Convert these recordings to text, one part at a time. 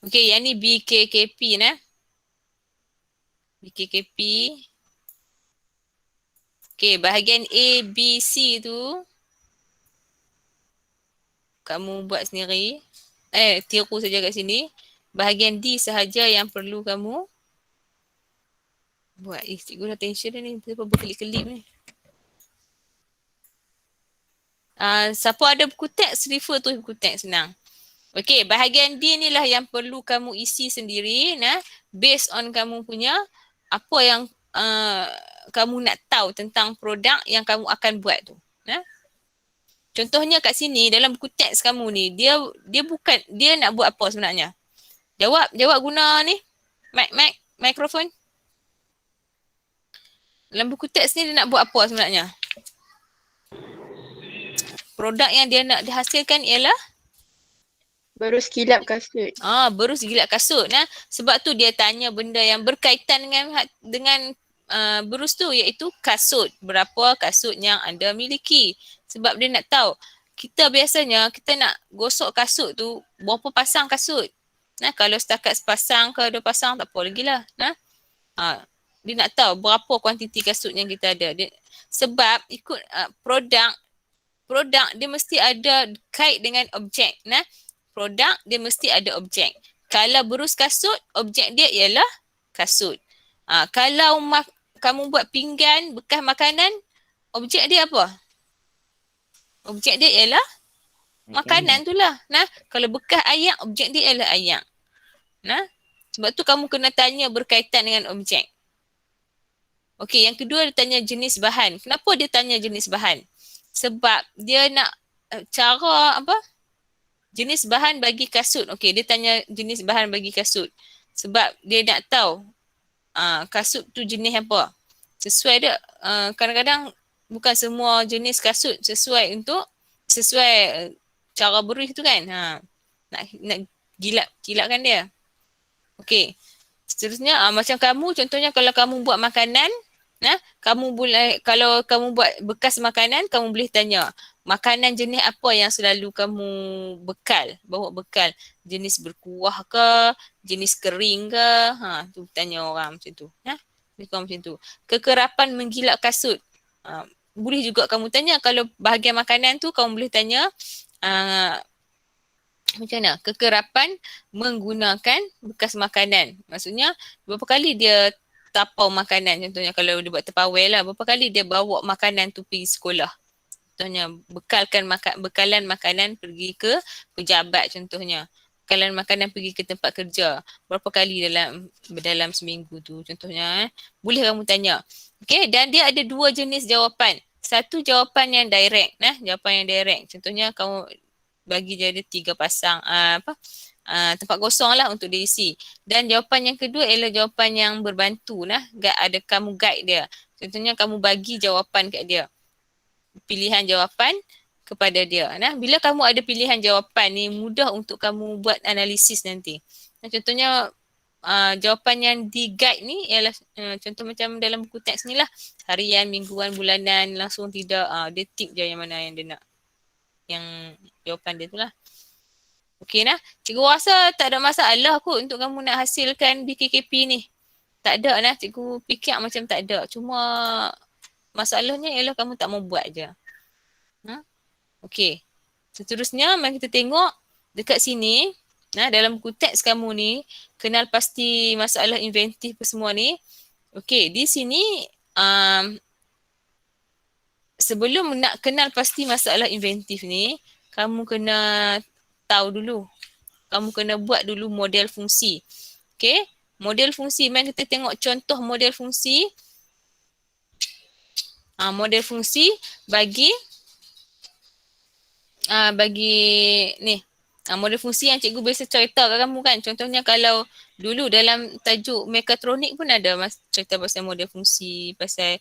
Okey, yang ni BKKP nah. BKKP. Okey, bahagian A, B, C tu kamu buat sendiri. Tiru saja kat sini. Bahagian D sahaja yang perlu kamu buat. Cikgu dah tension dah ni. Kenapa berkelip-kelip ni? Siapa ada buku teks, refer tu buku teks senang. Okey, bahagian D ni lah yang perlu kamu isi sendiri. Nah, based on kamu punya apa yang kamu nak tahu tentang produk yang kamu akan buat tu. Nah, contohnya kat sini dalam buku teks kamu ni, dia bukan dia nak buat apa sebenarnya? Jawab guna ni. Mikrofon. Dalam buku teks ni dia nak buat apa sebenarnya? Produk yang dia nak dihasilkan ialah Berus kilap kasut. berus gilap kasut. Nah, sebab tu dia tanya benda yang berkaitan dengan berus tu, iaitu kasut. Berapa kasut yang anda miliki? Sebab dia nak tahu. Kita biasanya kita nak gosok kasut tu berapa pasang kasut. Nah, kalau setakat sepasang ke dua pasang tak apa lagi lah. Nah, dia nak tahu berapa kuantiti kasut yang kita ada. Sebab ikut produk dia mesti ada kait dengan objek. Nah, produk dia mesti ada objek. Kalau berus kasut, objek dia ialah kasut. Kalau kamu buat pinggan bekas makanan, objek dia apa? Objek dia ialah makanan tu lah. Nah, kalau bekas ayak, objek dia ialah ayak. Nah, sebab tu kamu kena tanya berkaitan dengan objek. Okey, yang kedua dia tanya jenis bahan. Kenapa dia tanya jenis bahan? Sebab dia nak cara apa? Jenis bahan bagi kasut. Okey, dia tanya jenis bahan bagi kasut. Sebab dia nak tahu kasut tu jenis apa. Sesuai dia, kadang-kadang bukan semua jenis kasut sesuai cara berus tu kan. Nak kilapkan dia. Okey. Seterusnya macam kamu, contohnya kalau kamu buat makanan, kamu boleh, kalau kamu buat bekas makanan, kamu boleh tanya makanan jenis apa yang selalu kamu bawa bekal, jenis berkuah ke, jenis kering ke, tu tanya orang macam tu. Macam tu. Kekerapan menggilap kasut. Boleh juga kamu tanya, kalau bahagian makanan tu kamu boleh tanya macam mana? Kekerapan menggunakan bekas makanan. Maksudnya berapa kali dia tapau makanan, contohnya kalau dia buat tupperware lah, berapa kali dia bawa makanan tu pergi sekolah. Contohnya bekalan makanan pergi ke pejabat contohnya. Bekalan makanan pergi ke tempat kerja. Berapa kali dalam seminggu tu contohnya. Boleh kamu tanya. Okay, dan dia ada dua jenis jawapan. Satu jawapan yang direct. Jawapan yang direct. Contohnya kamu bagi dia ada 3 pasang tempat kosong lah untuk diisi. Dan jawapan yang kedua ialah jawapan yang berbantu lah. Ada kamu guide dia. Contohnya kamu bagi jawapan kat dia. Pilihan jawapan kepada dia. Bila kamu ada pilihan jawapan ni, mudah untuk kamu buat analisis nanti. Contohnya jawapan yang di guide ni ialah contoh macam dalam buku teks ni lah. Harian, mingguan, bulanan, langsung tidak. Dia tick je yang mana yang dia nak. Yang jawapan dia tu lah. Okey nah. Cikgu rasa tak ada masalah kot untuk kamu nak hasilkan BKKP ni. Tak ada nah. Cikgu fikir macam tak ada. Cuma masalahnya ialah kamu tak mau buat je. Okey. Seterusnya mari kita tengok dekat sini. Dalam buku teks kamu ni, kenal pasti masalah inventif semua ni. Okey, di sini sebelum nak kenal pasti masalah inventif ni, kamu kena tahu dulu. Kamu kena buat dulu model fungsi. Okey, model fungsi. Mari kita tengok contoh model fungsi. Model fungsi bagi ni. Model fungsi yang cikgu biasa cerita kat kamu kan. Contohnya kalau dulu dalam tajuk mekatronik pun ada cerita pasal model fungsi, pasal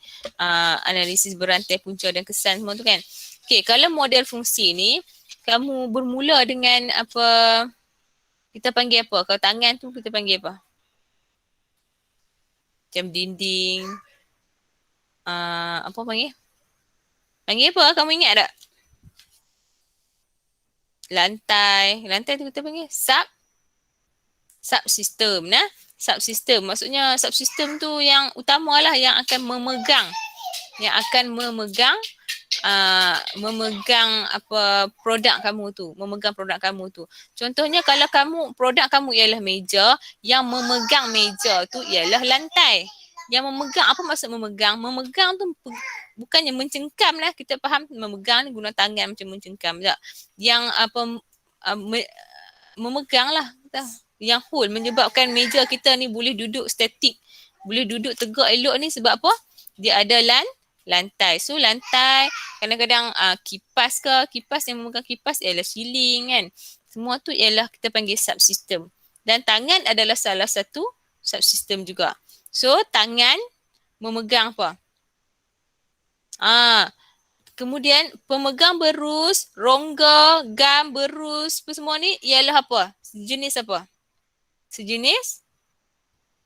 analisis berantai punca dan kesan semua tu kan. Okey, kalau model fungsi ni, kamu bermula dengan apa, kita panggil apa? Kalau tangan tu kita panggil apa? Macam dinding. Apa panggil? Panggil apa? Kamu ingat tak? Lantai. Lantai tu kita panggil Subsistem nah. Subsistem maksudnya subsistem tu yang utamalah yang akan memegang memegang apa produk kamu tu, memegang produk kamu tu. Contohnya kalau produk kamu ialah meja, yang memegang meja tu ialah lantai. Yang memegang, apa maksud memegang? Memegang tu bukannya mencengkam lah. Kita faham memegang ni guna tangan macam mencengkam tak. Yang apa memegang lah. Yang hold menyebabkan meja kita ni boleh duduk statik, boleh duduk tegak elok ni sebab apa? Dia ada lantai. So lantai kadang-kadang kipas yang memegang kipas ialah ceiling kan. Semua tu ialah kita panggil subsistem. Dan tangan adalah salah satu subsistem juga. So tangan memegang apa? Kemudian pemegang berus, rongga, gam, berus, semua ni ialah apa? Sejenis apa? Sejenis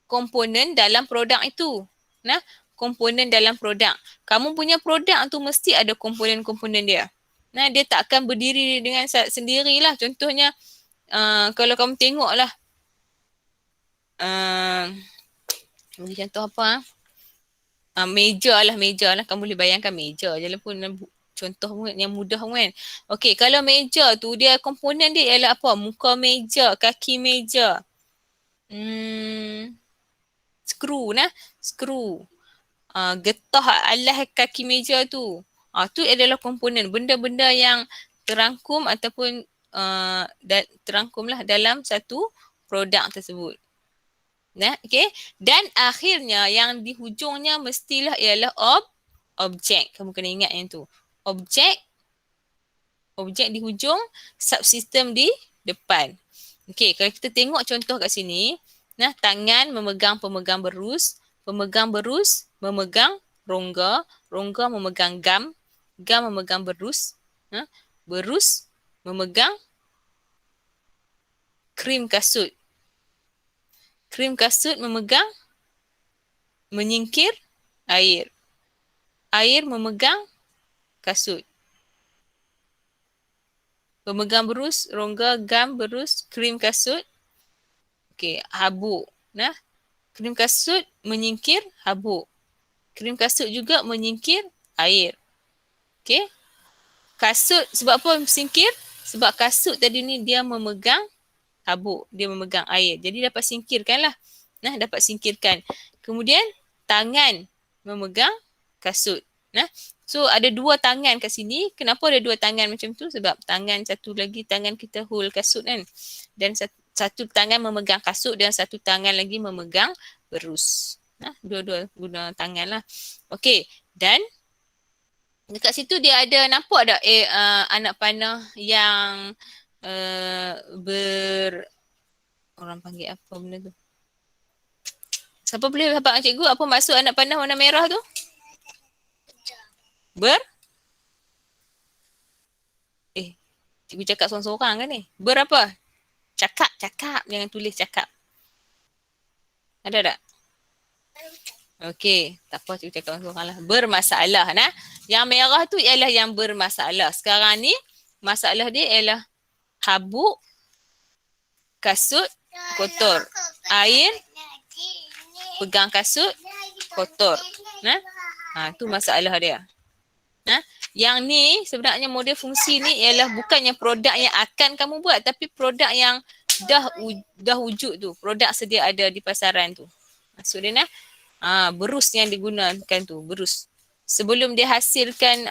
komponen dalam produk itu. Nah, komponen dalam produk. Kamu punya produk tu mesti ada komponen-komponen dia. Nah, dia tak akan berdiri dengan sendirilah. Contohnya, kalau kamu tengoklah, bagi contoh apa? Meja lah. Kamu boleh bayangkan meja je lah pun. Contoh yang mudah kan. Okey, kalau meja tu dia komponen dia ialah apa? Muka meja, kaki meja. Skru nah. Skru. Getah alas kaki meja tu. Tu adalah komponen. Benda-benda yang terangkum ataupun terangkumlah dalam satu produk tersebut. Nah, okay. Dan akhirnya yang di hujungnya mestilah ialah objek. Kamu kena ingat yang tu. Objek di hujung, subsistem di depan. Okey, kalau kita tengok contoh kat sini, nah tangan memegang pemegang berus memegang rongga, rongga memegang gam, gam memegang berus, berus memegang krim kasut. Krim kasut memegang menyingkir air. Air memegang kasut. Pemegang berus, rongga, gam, berus, krim kasut. Okey, habuk. Nah, krim kasut menyingkir habuk. Krim kasut juga menyingkir air. Okey. Kasut sebab apa singkir? Sebab kasut tadi ni dia memegang habuk, dia memegang air. Jadi dapat singkirkan lah. Nah, dapat singkirkan. Kemudian tangan memegang kasut. Nah, so ada dua tangan kat sini. Kenapa ada dua tangan macam tu? Sebab satu lagi tangan kita hold kasut kan. Dan satu tangan memegang kasut dan satu tangan lagi memegang berus. Nah, dua-dua guna tangan lah. Okey, dan dekat situ dia ada nampak tak anak panah yang orang panggil apa benda tu? Siapa boleh dapat cikgu apa maksud anak panah warna merah tu? Cikgu cakap seorang-seorang kan ni? Berapa? Cakap. Jangan tulis cakap. Ada tak? Okey, tak apa cikgu cakap seorang-seorang lah. Bermasalah nah. Yang merah tu ialah yang bermasalah. Sekarang ni masalah dia ialah habuk, kasut, kotor. Air, pegang kasut, kotor. Nah, tu masalah dia. Nah, yang ni sebenarnya model fungsi ni ialah bukannya produk yang akan kamu buat tapi produk yang dah wujud tu, produk sedia ada di pasaran tu. Maksud dia nah, berus yang digunakan tu, berus. Sebelum dia hasilkan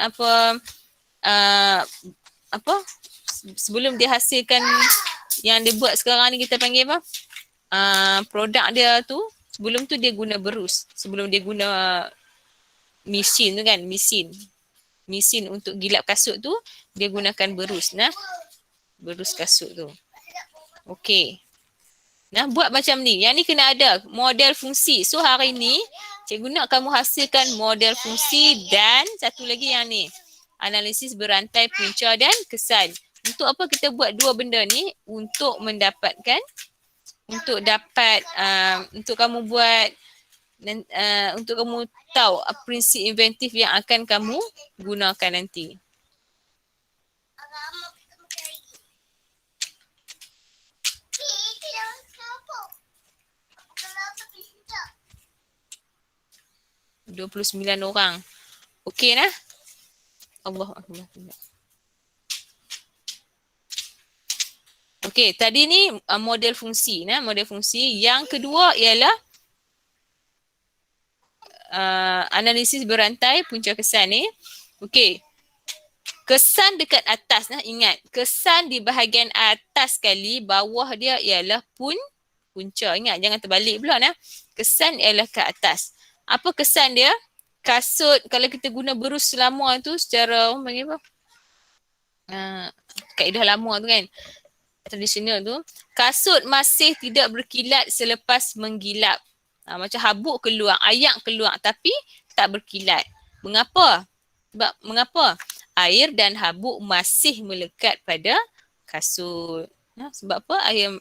sebelum dia hasilkan yang dia buat sekarang ni kita panggil apa? Produk dia tu, sebelum tu dia guna berus. Sebelum dia guna mesin tu kan, mesin untuk gilap kasut tu dia gunakan berus nah. Berus kasut tu. Okey. Nah, buat macam ni. Yang ni kena ada model fungsi. So hari ni cikgu nak kamu hasilkan model fungsi dan satu lagi yang ni. Analisis berantai punca dan kesan. Untuk apa kita buat dua benda ni? Untuk mendapatkan untuk kamu buat untuk kamu tahu prinsip inventif yang akan kamu gunakan nanti. 29 orang. Okey nah? Allah Allah. Okey, tadi ni model fungsi nah, model fungsi. Yang kedua ialah analisis berantai punca kesan ni. Okey. Kesan dekat atas nah, ingat. Kesan di bahagian atas sekali, bawah dia ialah punca. Ingat, jangan terbalik pula nah. Kesan ialah ke atas. Apa kesan dia? Kasut, kalau kita guna berus lama tu secara, panggil apa? Kaedah lama tu kan. Tradisional tu, kasut masih tidak berkilat selepas menggilap. Macam habuk keluar, ayak keluar tapi tak berkilat. Mengapa? Sebab mengapa? Air dan habuk masih melekat pada kasut. Sebab apa? Air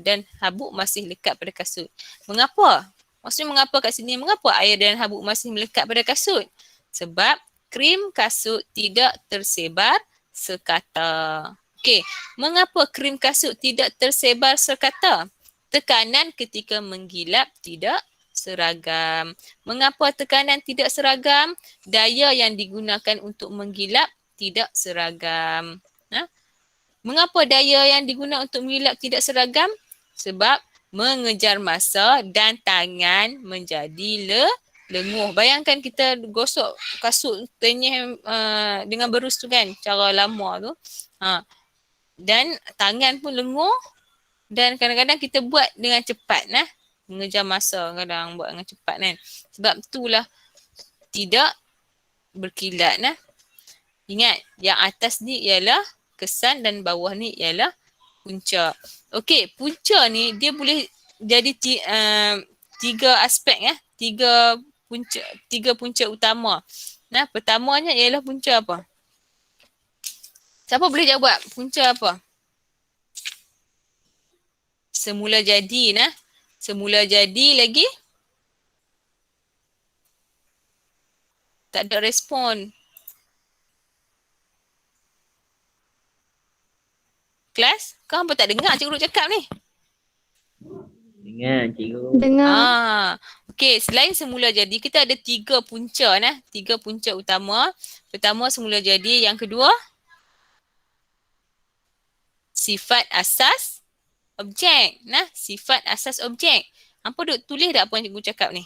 dan habuk masih lekat pada kasut. Mengapa? Maksudnya mengapa kat sini? Mengapa air dan habuk masih melekat pada kasut? Sebab krim kasut tidak tersebar sekata. Okey, mengapa krim kasut tidak tersebar sekata? Tekanan ketika menggilap tidak seragam. Mengapa tekanan tidak seragam? Daya yang digunakan untuk menggilap tidak seragam. Mengapa daya yang digunakan untuk menggilap tidak seragam? Sebab mengejar masa dan tangan menjadi lenguh. Bayangkan kita gosok kasut tenyih dengan berus tu kan, cara lama tu. Dan tangan pun lenguh dan kadang-kadang kita buat dengan cepat nah. Mengejar masa kadang buat dengan cepat kan. Sebab itulah tidak berkilat nah. Ingat, yang atas ni ialah kesan dan bawah ni ialah punca. Okey, punca ni dia boleh jadi tiga aspek ya. Tiga punca utama. Nah, pertamanya ialah punca apa? Siapa boleh jawab? Punca apa? Semula jadi nah. Semula jadi lagi? Tak ada respon. Kelas? Kau hampa tak dengar cikgu cakap ni? Dengar cikgu. Dengar. Okey, selain semula jadi, kita ada tiga punca nah. Tiga punca utama. Pertama semula jadi, yang kedua sifat asas objek. Nah, sifat asas objek. Hampa duk tulis tak apa yang cikgu cakap ni?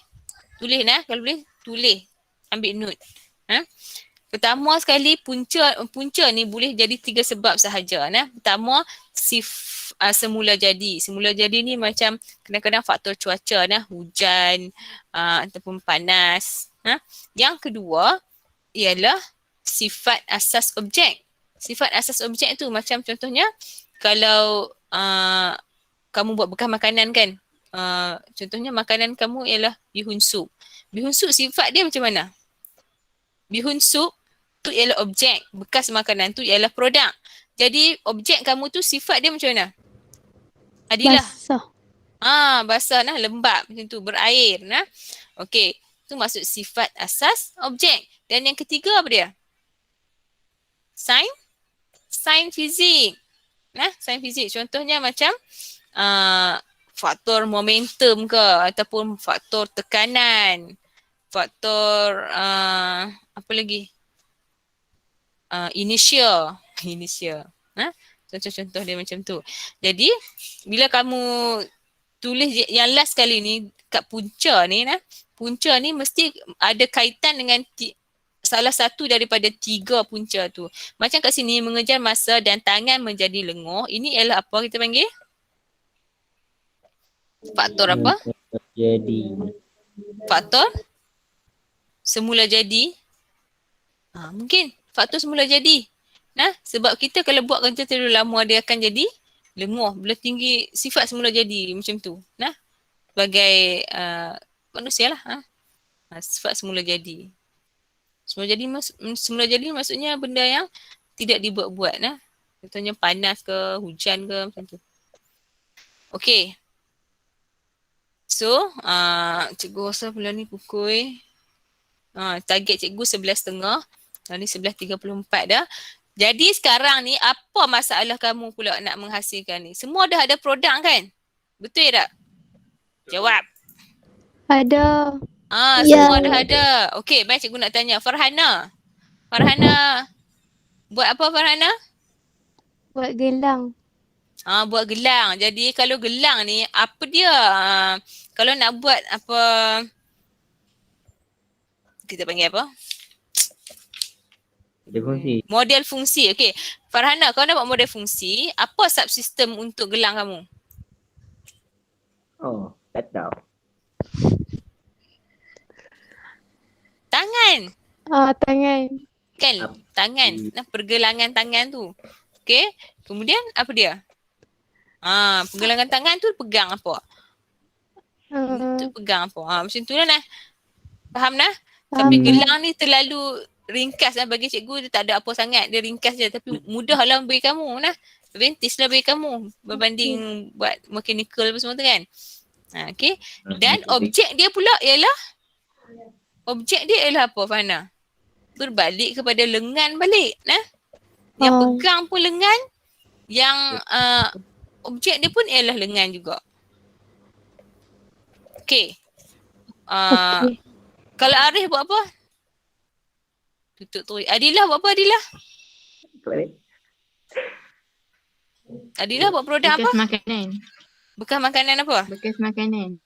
Tulis nah, kalau boleh tulis. Ambil note. Pertama sekali punca ni boleh jadi tiga sebab sahaja nah. Pertama semula jadi. Semula jadi ni macam kadang-kadang faktor cuaca nah, hujan ataupun panas. Yang kedua ialah sifat asas objek. Sifat asas objek tu macam contohnya kalau kamu buat bekas makanan kan. Contohnya makanan kamu ialah bihun sup. Bihun sup sifat dia macam mana? Bihun sup tu ialah objek, bekas makanan tu ialah produk. Jadi objek kamu tu sifat dia macam mana? Adilah. Basah. Basah nah, lembap macam tu, berair nah. Okey, tu maksud sifat asas objek. Dan yang ketiga apa dia? Sains fizik. Nah, sains fizik contohnya macam faktor momentum ke ataupun faktor tekanan. Faktor apa lagi? Initial. Contoh-contoh dia macam tu. Jadi bila kamu tulis yang last kali ni kat punca ni nah, punca ni mesti ada kaitan dengan salah satu daripada tiga punca tu. Macam kat sini mengejar masa dan tangan menjadi lenguh. Ini ialah apa kita panggil? Faktor apa? Jadi. Faktor semula jadi. Mungkin faktor semula jadi. Nah, sebab kita kalau buat kerja terlalu lama dia akan jadi lenguh. Bila tinggi sifat semula jadi macam tu. Nah, sebagai manusia lah. Sifat semula jadi. Semula jadi maksudnya benda yang tidak dibuat-buat. Nah. Contohnya panas ke, hujan ke macam tu. Okey. So, cikgu rasa bulan ni pukul target cikgu 11.30. Ni 11.34 dah. Jadi sekarang ni apa masalah kamu pula nak menghasilkan ni? Semua dah ada produk kan? Betul tak? Jawab. Ada. Ya. Semua dah ada. Okey, baik cikgu nak tanya. Farhana. Farhana buat apa Farhana? Buat gelang. Buat gelang. Jadi kalau gelang ni apa dia? Kalau nak buat apa kita panggil apa? Dia fungsi. Model fungsi. Okey. Farhana, kau nak buat model fungsi, apa subsistem untuk gelang kamu? Oh, tak tahu. Tangan. Tangan. Kan? Tangan. Nah, pergelangan tangan tu. Okey. Kemudian apa dia? Pergelangan tangan tu pegang apa? Untuk pegang apa? Macam tu lah nah. Faham nah? Tapi Faham. gelang ni terlalu ringkas lah bagi cikgu. Dia tak ada apa sangat. Dia ringkas je. Tapi mudah lah bagi kamu nah. Advantage lah bagi kamu berbanding buat mechanical apa semua tu kan. Okay. Dan objek dia pula ialah apa Fahana? Berbalik kepada lengan balik nah. Yang pegang pun lengan. Yang objek dia pun ialah lengan juga. Okay. Okey. Kalau Arif buat apa? Tutup tu. Adilah buat apa Adilah? Adilah buat produk apa? Bekas makanan. Bekas makanan apa? Bekas makanan.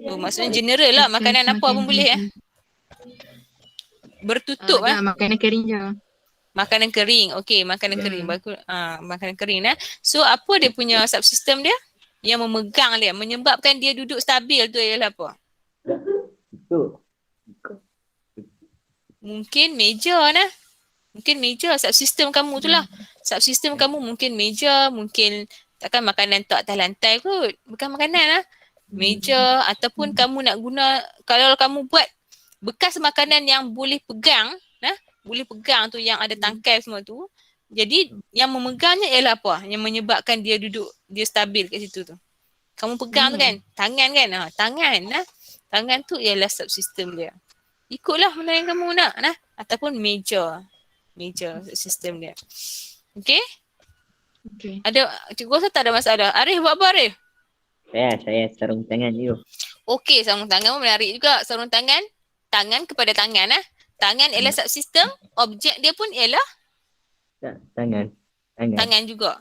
Oh, maksudnya general lah. Makanan apa pun boleh ya? Bertutup Makanan kering je. Makanan kering. Okey, makanan kering. Bagus. Makanan kering nah. So apa dia punya subsistem dia? Yang memegang dia, menyebabkan dia duduk stabil tu ialah apa? Itu. Mungkin meja nah. Mungkin meja subsistem kamu tu lah. Subsistem kamu mungkin meja, mungkin takkan makanan tak atas lantai kot. Bukan makanan lah. Meja ataupun kamu nak guna, kalau kamu buat bekas makanan yang boleh pegang, nah, boleh pegang tu yang ada tangkai semua tu. Jadi yang memegangnya ialah apa? Yang menyebabkan dia duduk, dia stabil kat situ tu. Kamu pegang tu kan? Tangan kan? Tangan nah. Tangan tu ialah subsistem dia. Ikutlah mana yang kamu nak nah. Ataupun meja. Meja sistem dia. Okey? Okey. Ada, cikgu rasa tak ada masalah. Arif buat apa Arif? Saya sarung tangan je. Okey, sarung tangan pun menarik juga. Sarung tangan, tangan kepada tangan lah. Tangan ialah subsistem, objek dia pun ialah Tangan. tangan juga.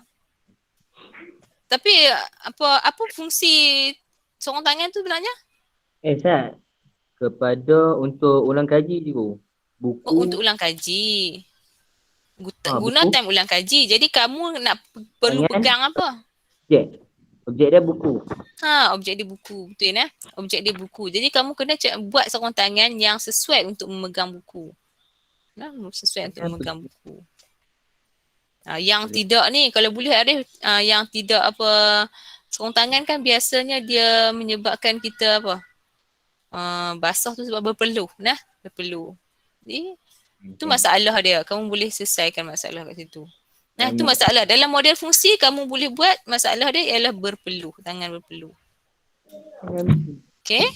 Tapi apa fungsi sarung tangan tu sebenarnya? Sat. Kepada untuk ulang kaji je. Buku. Untuk ulang kaji. Guna buku. time ulang kaji. Jadi kamu nak perlu Tangan. pegang apa? Objek dia buku. Objek dia buku. Betul ya? Objek dia buku. Jadi kamu kena buat sarung tangan yang sesuai untuk memegang buku. Nah, sesuai untuk memegang buku. Yang tidak ni, kalau boleh Arif, yang tidak apa, sarung tangan kan biasanya dia menyebabkan kita apa? Basah tu sebab berpeluh. Nah, berpeluh. Jadi, itu masalah dia. Kamu boleh selesaikan masalah kat situ. Nah, itu masalah. Dalam model fungsi, kamu boleh buat masalah dia ialah berpeluh. Tangan berpeluh. Okay?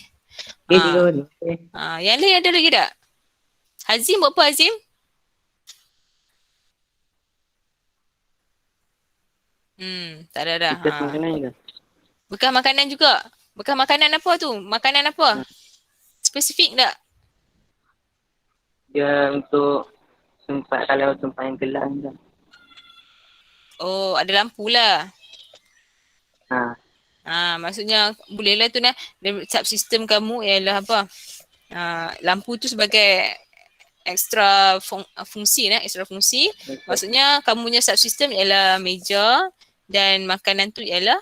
Yang lain ada lagi tak? Hazim buat apa Hazim? Tak ada dah. Bekas makanan juga. Bekas makanan juga. Bekas makanan apa tu? Makanan apa? Spesifik tak? Dia untuk kalau yang gelang je. Oh, ada lampu lah. Maksudnya bolehlah tu nah. Subsistem kamu ialah apa? Lampu tu sebagai ekstra fungsi nah, ekstra fungsi. Maksudnya kamu punya subsistem ialah meja dan makanan tu ialah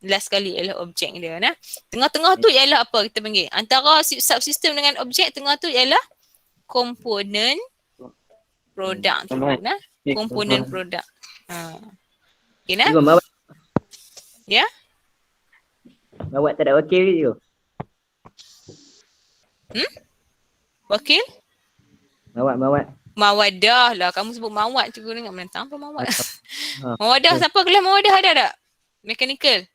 last sekali ialah objek dia nah. Tengah-tengah tu ialah apa kita panggil? Antara subsistem dengan objek tengah tu ialah komponen produk tu nah. Komponen produk. Okay nah. Ya? Mawat tak ada wakil je. Wakil? Mawat. Mawadah lah. Kamu sebut mawat cikgu dengar menentang apa mawat? Mawadah siapa kelas mawadah ada tak? Mechanical.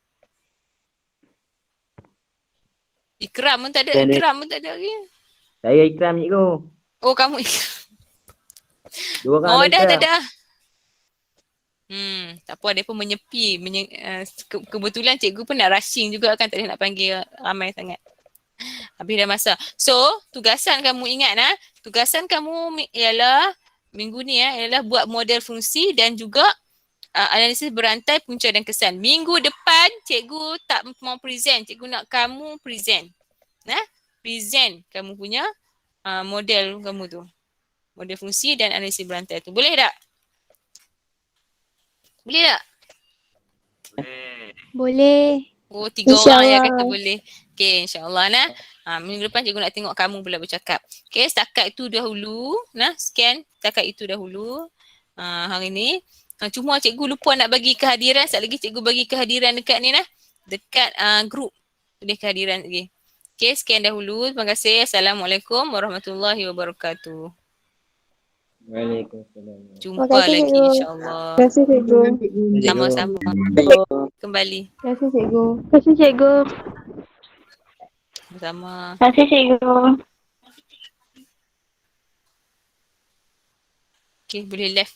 Ikram pun tak ada. Ikram pun tak ada lagi. Saya Ikram cikgu. Oh kamu Ikram. Dua orang Mawadah Ikram. tak ada. Tak apa, dia pun menyepi. Kebetulan cikgu pun nak rushing juga kan, tak boleh nak panggil ramai sangat. Habis dah masa. So, tugasan kamu ingat tugasan kamu ialah minggu ni ialah buat model fungsi dan juga analisis berantai punca dan kesan. Minggu depan cikgu tak mau present, cikgu nak kamu present. Present kamu punya model kamu tu. Model fungsi dan analisis berantai tu. Boleh tak? Boleh tak? Boleh. Oh, 3 orang yang InsyaAllah. kata boleh. Okay, insyaAllah minggu depan cikgu nak tengok kamu pula bercakap. Okay, setakat itu dahulu. Scan. Setakat itu dahulu. Hari ni. Cuma cikgu lupa nak bagi kehadiran. Sekejap lagi cikgu bagi kehadiran dekat ni dekat grup. Boleh kehadiran lagi. Okay, scan dahulu. Terima kasih. Assalamualaikum warahmatullahi wabarakatuh. Waalaikumsalam. Jumpa Terima kasih, lagi cikgu. insyaAllah. Terima kasih, cikgu. Sama-sama. Kembali. Terima kasih, cikgu. Terima kasih, cikgu. Sama. Terima kasih, cikgu. Okay, boleh left.